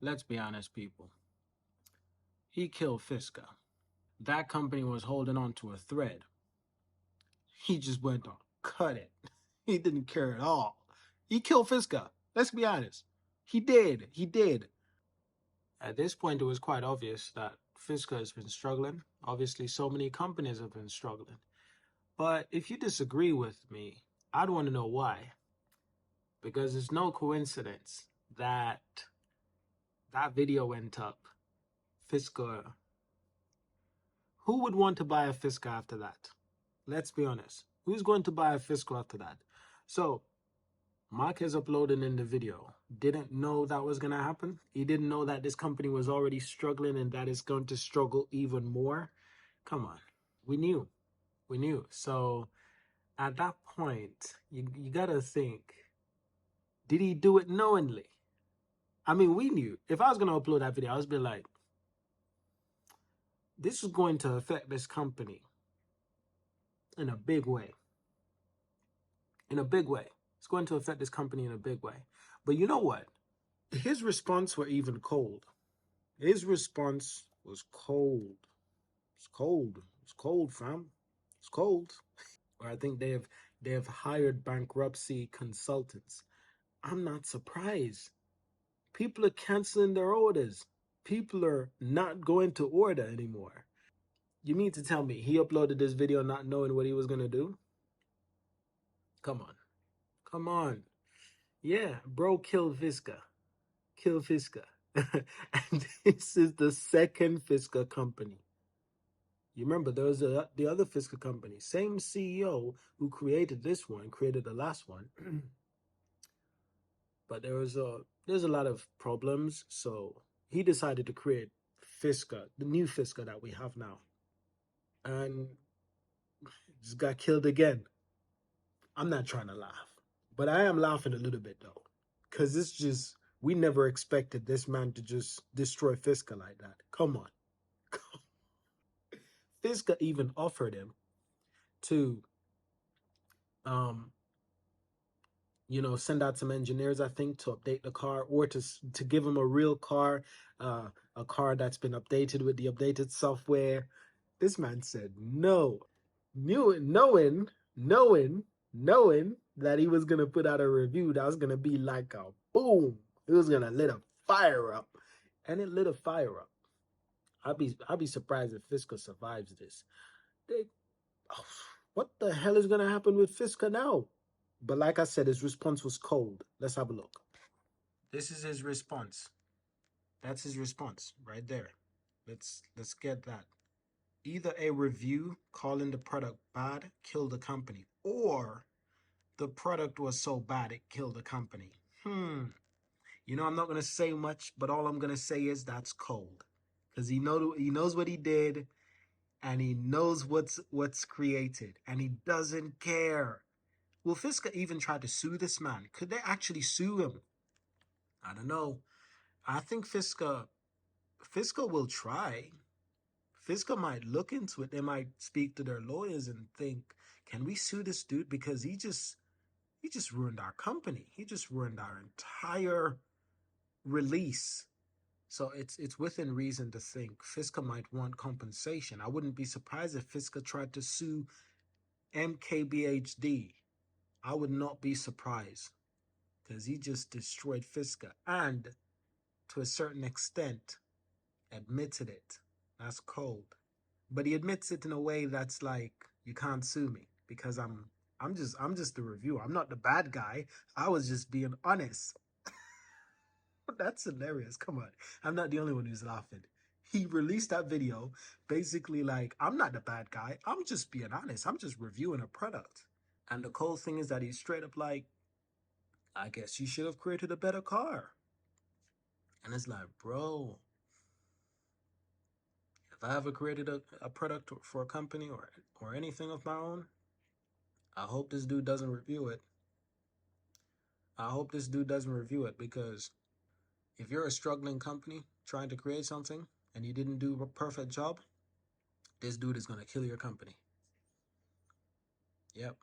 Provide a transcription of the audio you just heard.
Let's be honest, people. He killed Fisker. That company was holding on to a thread. He just went on, cut it. He didn't care at all. He killed Fisker. Let's be honest. He did. He did. At this point, it was quite obvious that Fisker has been struggling. Obviously, so many companies have been struggling. But if you disagree with me, I'd want to know why. Because it's no coincidence that that video went up. Fisker. Who would want to buy a Fisker after that? Let's be honest. Who's going to buy a Fisker after that? So, Mark is uploading in the video. Didn't know that was going to happen. He didn't know that this company was already struggling and that it's going to struggle even more. Come on. We knew. We knew. So, at that point, you got to think, did he do it knowingly? I mean, we knew. If I was going to upload that video, I was be like, this is going to affect this company in a big way. In a big way. It's going to affect this company in a big way. But you know what? His response were even cold. His response was cold. It's cold. It's cold, fam. It's cold. Or I think they have hired bankruptcy consultants. I'm not surprised. People are canceling their orders. People are not going to order anymore. You mean to tell me he uploaded this video not knowing what he was going to do? Come on. Come on. Yeah, bro, kill Fisker. Kill Fisker. And this is the second Fisker company. You remember there was the other Fisker company, same CEO who created this one, created the last one. But there's a lot of problems, so he decided to create Fisker, the new Fisker that we have now. And just got killed again. I'm not trying to laugh, but I am laughing a little bit though, because it's just, we never expected this man to just destroy Fisker like that. Come on. Fisker even offered him to, um, send out some engineers, I think, to update the car, or to give him a real car, a car that's been updated with the updated software. This man said no, knowing that he was gonna put out a review that was gonna be like a boom. It was gonna lit a fire up, and it lit a fire up. I'd be surprised if Fisker survives this. They, oh, what the hell is gonna happen with Fisker now? But like I said, his response was cold. Let's have a look. This is his response. That's his response right there. Let's get that. Either a review calling the product bad killed the company, or the product was so bad it killed the company. I'm not gonna say much, but all I'm gonna say is that's cold, because he knows what he did, and he knows what's created, and he doesn't care. Will Fisker even try to sue this man? Could they actually sue him? I don't know. I think Fisker will try. Fisker might look into it. They might speak to their lawyers and think, can we sue this dude? Because he just ruined our company. He just ruined our entire release. So it's within reason to think Fisker might want compensation. I wouldn't be surprised if Fisker tried to sue MKBHD. I would not be surprised, because he just destroyed Fisker and, to a certain extent, admitted it. That's cold. But he admits it in a way that's like, you can't sue me because I'm just the reviewer. I'm not the bad guy. I was just being honest. That's hilarious. Come on. I'm not the only one who's laughing. He released that video basically like, I'm not the bad guy. I'm just being honest. I'm just reviewing a product. And the cold thing is that he's straight up like, I guess you should have created a better car. And it's like, bro, if I ever created a product for a company or anything of my own, I hope this dude doesn't review it. I hope this dude doesn't review it, because if you're a struggling company trying to create something and you didn't do a perfect job, this dude is going to kill your company. Yep.